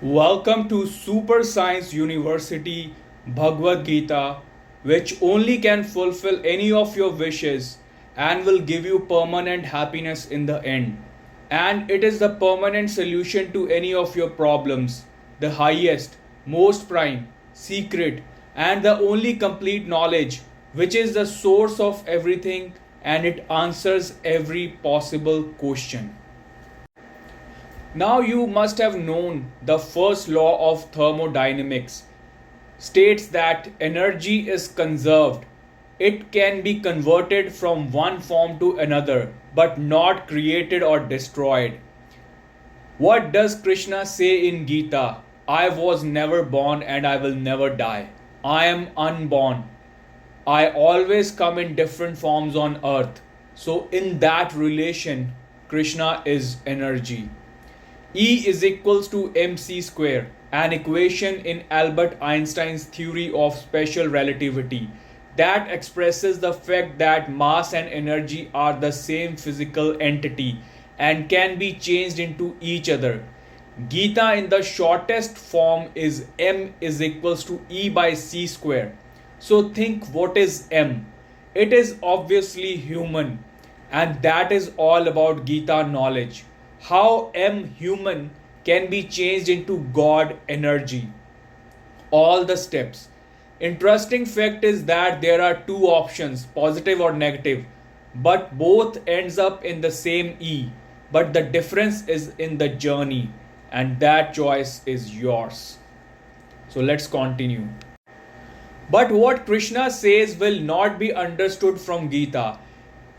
Welcome to Super Science University Bhagavad-Gita, which only can fulfill any of your wishes and will give you permanent happiness in the end. And it is the permanent solution to any of your problems, the highest, most prime, secret, and the only complete knowledge, which is the source of everything and it answers every possible question. Now you must have known the first law of thermodynamics states that energy is conserved. It can be converted from one form to another, but not created or destroyed. What does Krishna say in Gita? I was never born and I will never die. I am unborn. I always come in different forms on earth. So, in that relation, Krishna is energy. E is equals to mc square, an equation in Albert Einstein's theory of special relativity that expresses the fact that mass and energy are the same physical entity and can be changed into each other. Gita in the shortest form is m is equals to E by c square. So think, what is m? It is obviously human, and that is all about Gita knowledge. How M human can be changed into God energy. All the steps. Interesting fact is that there are two options, positive or negative, but both ends up in the same E. But the difference is in the journey, and that choice is yours. So let's continue. But what Krishna says will not be understood from Gita.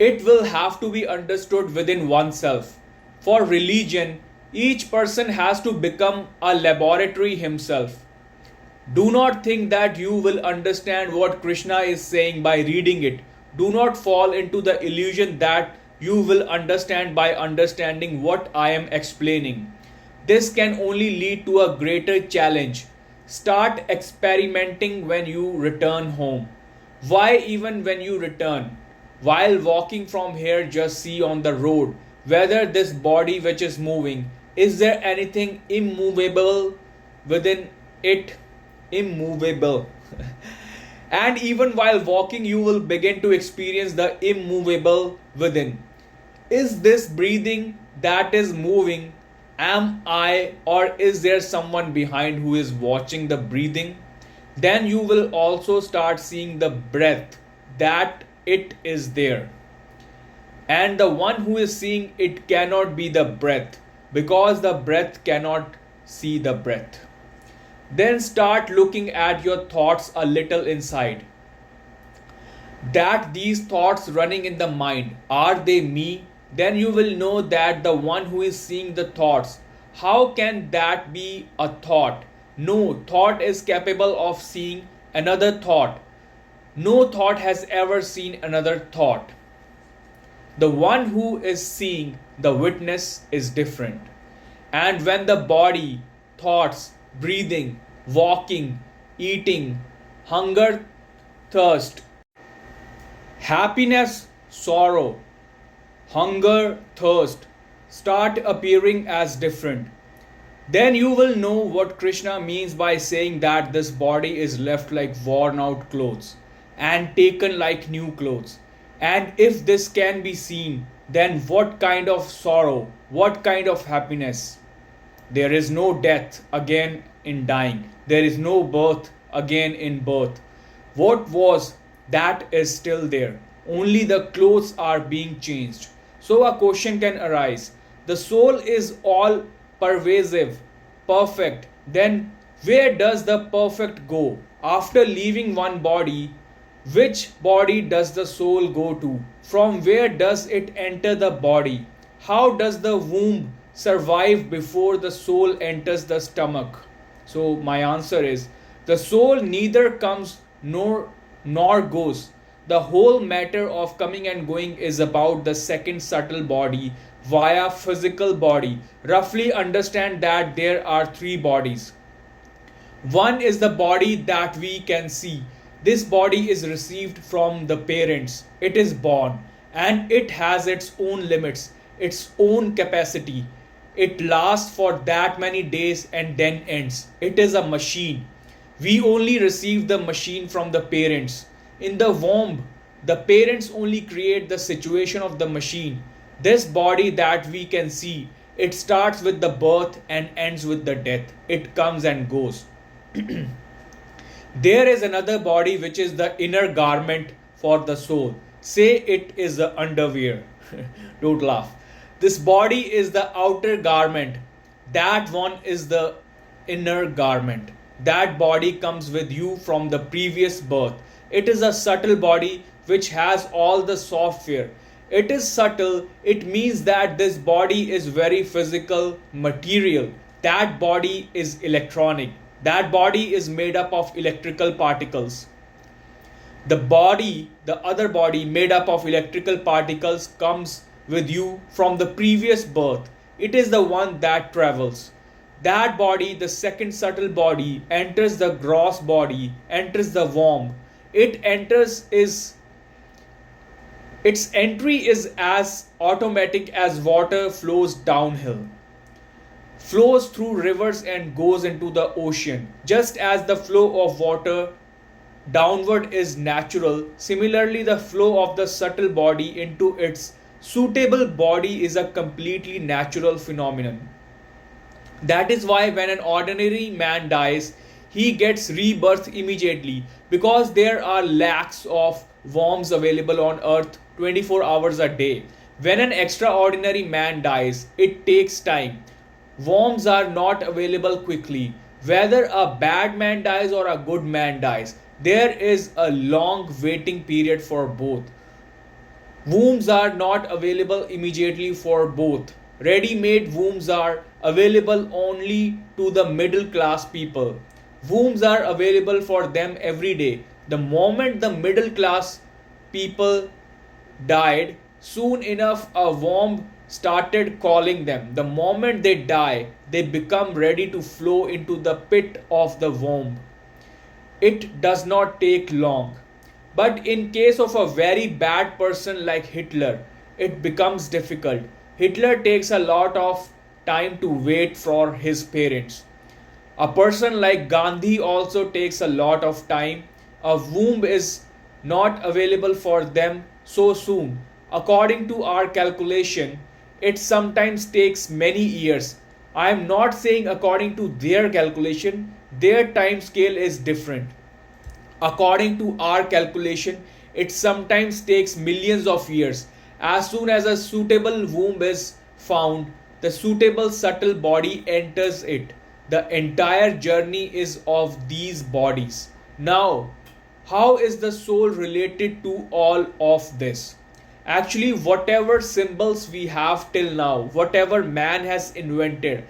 It will have to be understood within oneself. For religion, each person has to become a laboratory himself. Do not think that you will understand what Krishna is saying by reading it. Do not fall into the illusion that you will understand by understanding what I am explaining. This can only lead to a greater challenge. Start experimenting when you return home. Why even when you return? While walking from here, just see on the road whether this body which is moving, is there anything immovable within it? Immovable. And even while walking, you will begin to experience the immovable within. Is this breathing that is moving? Am I, or is there someone behind who is watching the breathing? Then you will also start seeing the breath, that it is there. And the one who is seeing it cannot be the breath, because the breath cannot see the breath. Then start looking at your thoughts a little inside. That these thoughts running in the mind, are they me? Then you will know that the one who is seeing the thoughts, how can that be a thought? No thought is capable of seeing another thought. No thought has ever seen another thought. The one who is seeing the witness is different. And when the body, thoughts, breathing, walking, eating, hunger, thirst, happiness, sorrow, hunger, thirst start appearing as different, then you will know what Krishna means by saying that this body is left like worn out clothes and taken like new clothes. And if this can be seen, then what kind of sorrow, what kind of happiness? There is no death again in dying. There is no birth again in birth. What was, that is still there. Only the clothes are being changed. So a question can arise. The soul is all pervasive, perfect. Then where does the perfect go? After leaving one body, which body does the soul go to? From where does it enter the body? How does the womb survive before the soul enters the stomach? So my answer is, the soul neither comes nor goes. The whole matter of coming and going is about the second subtle body via physical body. Roughly understand that there are three bodies. One is the body that we can see. This body is received from the parents. It is born and it has its own limits, its own capacity. It lasts for that many days and then ends. It is a machine. We only receive the machine from the parents. In the womb, the parents only create the situation of the machine. This body that we can see, it starts with the birth and ends with the death. It comes and goes. There is another body which is the inner garment for the soul. Say it is the underwear. Don't laugh. This body is the outer garment. That one is the inner garment. That body comes with you from the previous birth. It is a subtle body which has all the software. It is subtle, it means that this body is very physical, material. That body is electronic. That body is made up of electrical particles. The other body made up of electrical particles comes with you from the previous birth. It is the one that travels. That body, the second subtle body, enters the gross body, enters the womb. Its entry is as automatic as water flows downhill, flows through rivers and goes into the ocean. Just as the flow of water downward is natural, similarly the flow of the subtle body into its suitable body is a completely natural phenomenon. That is why when an ordinary man dies, he gets rebirth immediately, because there are lakhs of worms available on earth 24 hours a day. When an extraordinary man dies, it takes time. Worms are not available quickly. Whether a bad man dies or a good man dies, there is a long waiting period for both. Wombs are not available immediately for both. Ready-made wombs are available only to the middle class people. Wombs are available for them every day. The moment the middle class people died, soon enough a womb started calling them. The moment they die, they become ready to flow into the pit of the womb. It does not take long. But in case of a very bad person like Hitler, it becomes difficult. Hitler takes a lot of time to wait for his parents. A person like Gandhi also takes a lot of time. A womb is not available for them so soon. According to our calculation, it sometimes takes many years. I am not saying according to their calculation, their time scale is different. According to our calculation, it sometimes takes millions of years. As soon as a suitable womb is found, the suitable subtle body enters it. The entire journey is of these bodies. Now, how is the soul related to all of this? Actually, whatever symbols we have till now, whatever man has invented,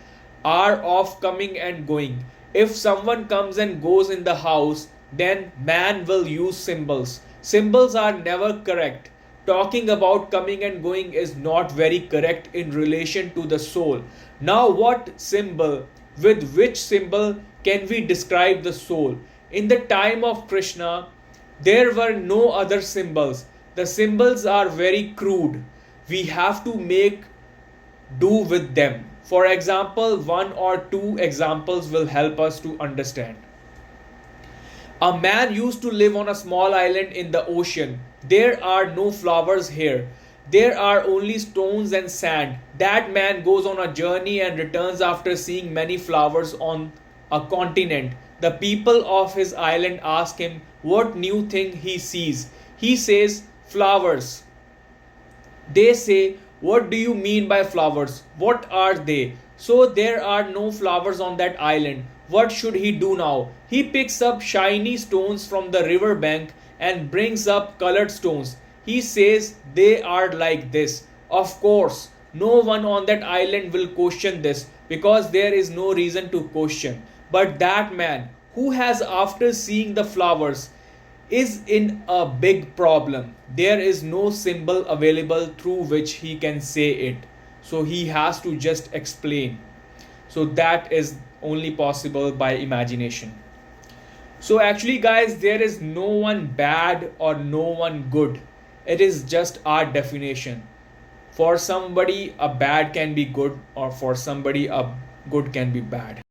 are of coming and going. If someone comes and goes in the house, then man will use symbols. Symbols are never correct. Talking about coming and going is not very correct in relation to the soul. Now, with which symbol can we describe the soul? In the time of Krishna, there were no other symbols. The symbols are very crude. We have to make do with them. For example, one or two examples will help us to understand. A man used to live on a small island in the ocean. There are no flowers here. There are only stones and sand. That man goes on a journey and returns after seeing many flowers on a continent. The people of his island ask him what new thing he sees. He says, flowers. They say, what do you mean by flowers? What are they? So there are no flowers on that island. What should he do now? He picks up shiny stones from the river bank and brings up colored stones. He says they are like this. Of course, no one on that island will question this because there is no reason to question. But that man who has, after seeing the flowers, is in a big problem. There is no symbol available through which he can say it. So he has to just explain. So that is only possible by imagination. So actually guys, there is no one bad or no one good. It is just our definition. For somebody, a bad can be good, or for somebody, a good can be bad.